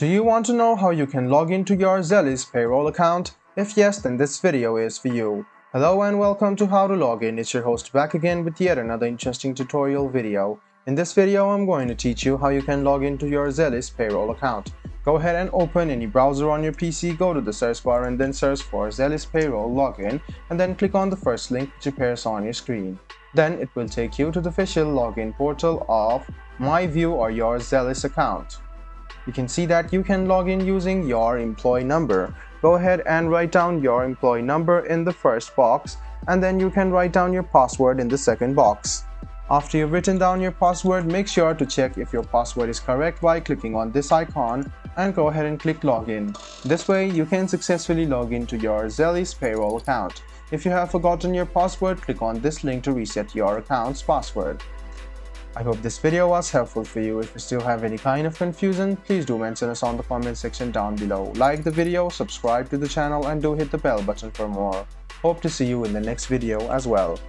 Do you want to know how you can log into your Zellis Payroll account? If yes, then this video is for you. Hello and welcome to How to Log In. It's your host back again with yet another interesting tutorial video. In this video, I'm going to teach you how you can log into your Zellis Payroll account. Go ahead and open any browser on your PC, go to the search bar and then search for Zellis Payroll Login and then click on the first link which appears on your screen. Then it will take you to the official login portal of My View or your Zellis account. You can see that you can log in using your employee number. Go ahead and write down your employee number in the first box and then you can write down your password in the second box. After you've written down your password, make sure to check if your password is correct by clicking on this icon and go ahead and click login. This way you can successfully log into your Zellis Payroll account. If you have forgotten your password, click on this link to reset your account's password. I hope this video was helpful for you. If you still have any kind of confusion, please do mention us on the comment section down below. Like the video, subscribe to the channel and do hit the bell button for more. Hope to see you in the next video as well.